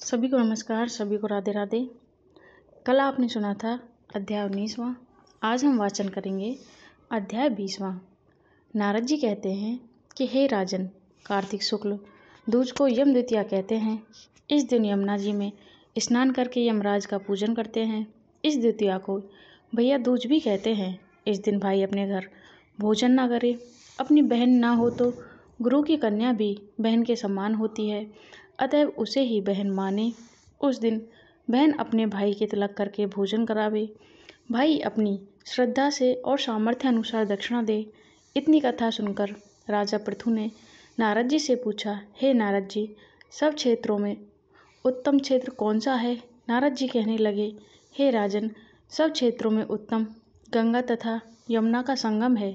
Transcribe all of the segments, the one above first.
सभी को नमस्कार, सभी को राधे राधे। कल आपने सुना था अध्याय 19वां। आज हम वाचन करेंगे अध्याय 20वां। नारद जी कहते हैं कि हे राजन, कार्तिक शुक्ल दूज को यम द्वितीया कहते हैं। इस दिन यमुना जी में स्नान करके यमराज का पूजन करते हैं। इस द्वितीया को भैया दूज भी कहते हैं। इस दिन भाई अपने घर भोजन ना करे। अपनी बहन ना हो तो गुरु की कन्या भी बहन के समान होती है, अतएव उसे ही बहन माने। उस दिन बहन अपने भाई के तिलक करके भोजन करावे। भाई अपनी श्रद्धा से और सामर्थ्य अनुसार दक्षिणा दे। इतनी कथा सुनकर राजा पृथु ने नारद जी से पूछा, हे नारद जी, सब क्षेत्रों में उत्तम क्षेत्र कौन सा है? नारद जी कहने लगे, हे राजन, सब क्षेत्रों में उत्तम गंगा तथा यमुना का संगम है,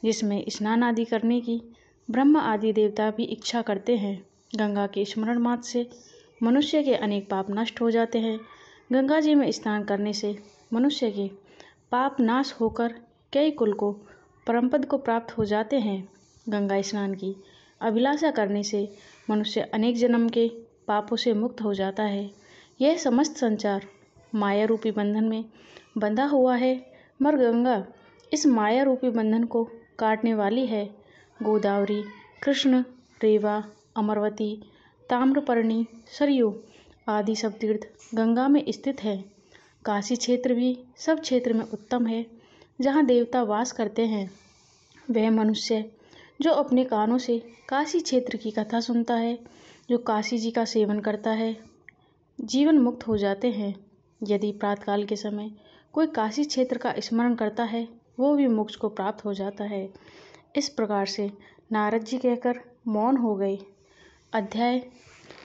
जिसमें स्नान आदि करने की ब्रह्म आदि देवता भी इच्छा करते हैं। गंगा के स्मरण मात्र से मनुष्य के अनेक पाप नष्ट हो जाते हैं। गंगा जी में स्नान करने से मनुष्य के पाप नाश होकर कई कुल को परमपद को प्राप्त हो जाते हैं। गंगा स्नान की अभिलाषा करने से मनुष्य अनेक जन्म के पापों से मुक्त हो जाता है। यह समस्त संसार माया रूपी बंधन में बंधा हुआ है, मगर गंगा इस माया रूपी बंधन को काटने वाली है। गोदावरी, कृष्ण, रेवा, अमरवती, ताम्रपर्णी, सरयू आदि सब तीर्थ गंगा में स्थित है। काशी क्षेत्र भी सब क्षेत्र में उत्तम है, जहाँ देवता वास करते हैं। वह मनुष्य जो अपने कानों से काशी क्षेत्र की कथा सुनता है, जो काशी जी का सेवन करता है, जीवन मुक्त हो जाते हैं। यदि प्रातःकाल के समय कोई काशी क्षेत्र का स्मरण करता है, वो भी मोक्ष को प्राप्त हो जाता है। इस प्रकार से नारद जी कहकर मौन हो गए। अध्याय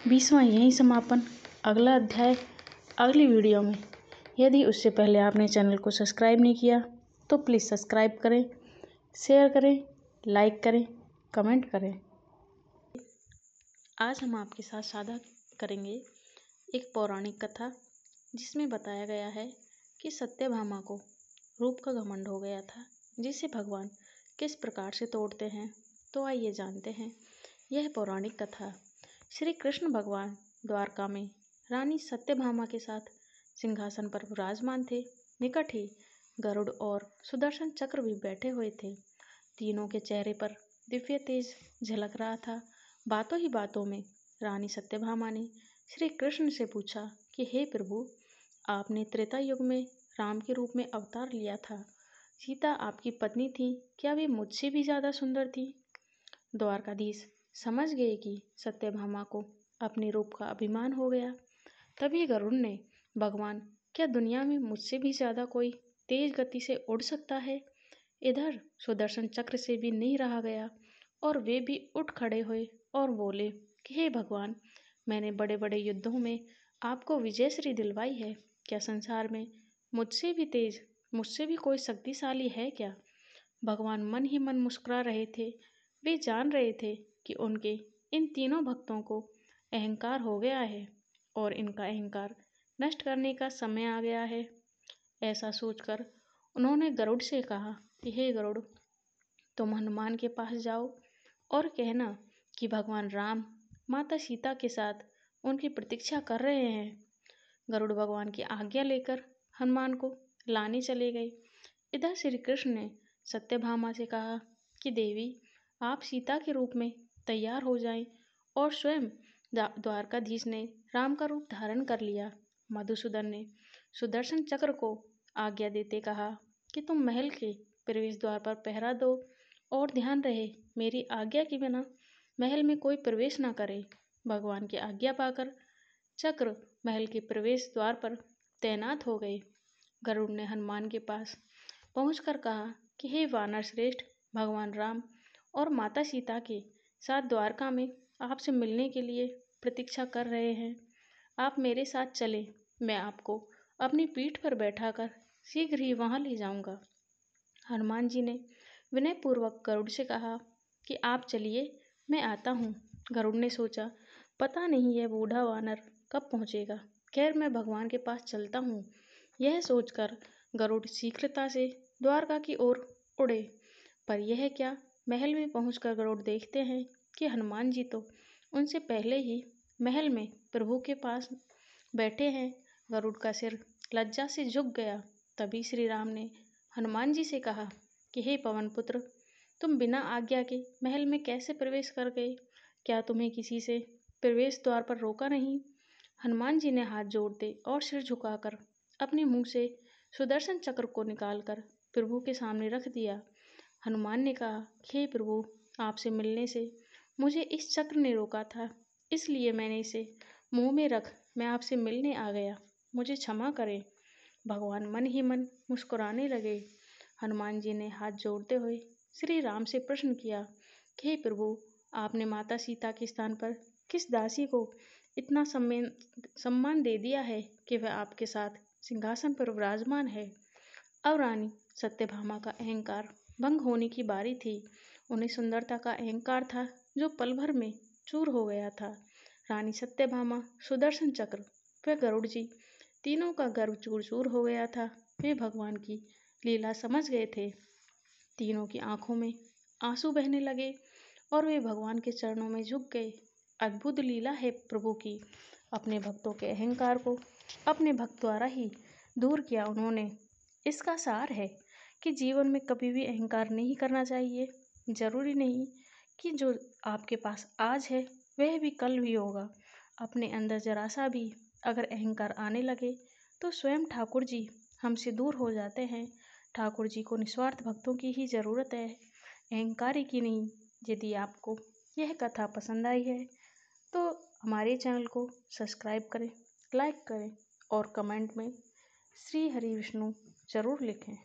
20वां यहीं समापन। अगला अध्याय अगली वीडियो में। यदि उससे पहले आपने चैनल को सब्सक्राइब नहीं किया तो प्लीज़ सब्सक्राइब करें, शेयर करें, लाइक करें, कमेंट करें। आज हम आपके साथ साझा करेंगे एक पौराणिक कथा, जिसमें बताया गया है कि सत्यभामा को रूप का घमंड हो गया था, जिसे भगवान किस प्रकार से तोड़ते हैं। तो आइए जानते हैं यह पौराणिक कथा। श्री कृष्ण भगवान द्वारका में रानी सत्यभामा के साथ सिंहासन पर विराजमान थे। निकट ही गरुड़ और सुदर्शन चक्र भी बैठे हुए थे। तीनों के चेहरे पर दिव्य तेज झलक रहा था। बातों ही बातों में रानी सत्यभामा ने श्री कृष्ण से पूछा कि हे प्रभु, आपने त्रेता युग में राम के रूप में अवतार लिया था। सीता आपकी पत्नी थी, क्या वे मुझसे भी ज़्यादा सुंदर थी? द्वारकाधीश समझ गए कि सत्यभामा को अपने रूप का अभिमान हो गया। तभी गरुड़ ने, भगवान, क्या दुनिया में मुझसे भी ज़्यादा कोई तेज गति से उड़ सकता है? इधर सुदर्शन चक्र से भी नहीं रहा गया और वे भी उठ खड़े हुए और बोले कि हे भगवान, मैंने बड़े बड़े युद्धों में आपको विजयश्री दिलवाई है। क्या संसार में मुझसे भी तेज, मुझसे भी कोई शक्तिशाली है क्या? भगवान मन ही मन मुस्कुरा रहे थे। वे जान रहे थे कि उनके इन तीनों भक्तों को अहंकार हो गया है और इनका अहंकार नष्ट करने का समय आ गया है। ऐसा सोचकर उन्होंने गरुड़ से कहा कि हे गरुड़, तुम हनुमान के पास जाओ और कहना कि भगवान राम माता सीता के साथ उनकी प्रतीक्षा कर रहे हैं। गरुड़ भगवान की आज्ञा लेकर हनुमान को लाने चले गए। इधर श्री कृष्ण ने सत्यभामा से कहा कि देवी, आप सीता के रूप में तैयार हो जाएं। और स्वयं द्वारकाधीश ने राम का रूप धारण कर लिया। मधुसूदन ने सुदर्शन चक्र को आज्ञा देते कहा कि तुम महल के प्रवेश द्वार पर पहरा दो और ध्यान रहे मेरी आज्ञा के बिना महल में कोई प्रवेश न करे। भगवान की आज्ञा पाकर चक्र महल के प्रवेश द्वार पर तैनात हो गए। गरुड़ ने हनुमान के पास पहुंचकर कहा कि हे वानर श्रेष्ठ, भगवान राम और माता सीता के साथ द्वारका में आपसे मिलने के लिए प्रतीक्षा कर रहे हैं। आप मेरे साथ चलें, मैं आपको अपनी पीठ पर बैठाकर शीघ्र ही वहां ले जाऊंगा। हनुमान जी ने विनयपूर्वक गरुड़ से कहा कि आप चलिए, मैं आता हूँ। गरुड़ ने सोचा, पता नहीं यह बूढ़ा वानर कब पहुँचेगा। खैर, मैं भगवान के पास चलता हूँ। यह सोचकर गरुड़ शीघ्रता से द्वारका की ओर उड़े। पर यह क्या, महल में पहुंचकर गरुड़ देखते हैं कि हनुमान जी तो उनसे पहले ही महल में प्रभु के पास बैठे हैं। गरुड़ का सिर लज्जा से झुक गया। तभी श्री राम ने हनुमान जी से कहा कि हे पवन पुत्र, तुम बिना आज्ञा के महल में कैसे प्रवेश कर गए? क्या तुम्हें किसी से प्रवेश द्वार पर रोका नहीं? हनुमान जी ने हाथ जोड़ते और सिर झुकाकर अपने मुंह से सुदर्शन चक्र को निकालकर प्रभु के सामने रख दिया। हनुमान ने कहा, हे प्रभु, आपसे मिलने से मुझे इस चक्र ने रोका था, इसलिए मैंने इसे मुंह में रख मैं आपसे मिलने आ गया। मुझे क्षमा करें। भगवान मन ही मन मुस्कुराने लगे। हनुमान जी ने हाथ जोड़ते हुए श्री राम से प्रश्न किया कि हे प्रभु, आपने माता सीता के स्थान पर किस दासी को इतना सम्मान दे दिया है कि वह आपके साथ सिंहासन पर विराजमान है? अब रानी सत्यभामा का अहंकार भंग होने की बारी थी। उन्हें सुंदरता का अहंकार था जो पल भर में चूर हो गया था। रानी सत्यभामा, सुदर्शन चक्र व गरुड़ जी तीनों का गर्व चूर चूर हो गया था। वे भगवान की लीला समझ गए थे। तीनों की आंखों में आंसू बहने लगे और वे भगवान के चरणों में झुक गए। अद्भुत लीला है प्रभु की। अपने भक्तों के अहंकार को अपने भक्त द्वारा ही दूर किया उन्होंने। इसका सार है कि जीवन में कभी भी अहंकार नहीं करना चाहिए। जरूरी नहीं कि जो आपके पास आज है वह भी कल भी होगा। अपने अंदर जरा सा भी अगर अहंकार आने लगे तो स्वयं ठाकुर जी हमसे दूर हो जाते हैं। ठाकुर जी को निस्वार्थ भक्तों की ही ज़रूरत है, अहंकारी की नहीं। यदि आपको यह कथा पसंद आई है तो हमारे चैनल को सब्सक्राइब करें, लाइक करें और कमेंट में श्री हरि विष्णु जरूर लिखें।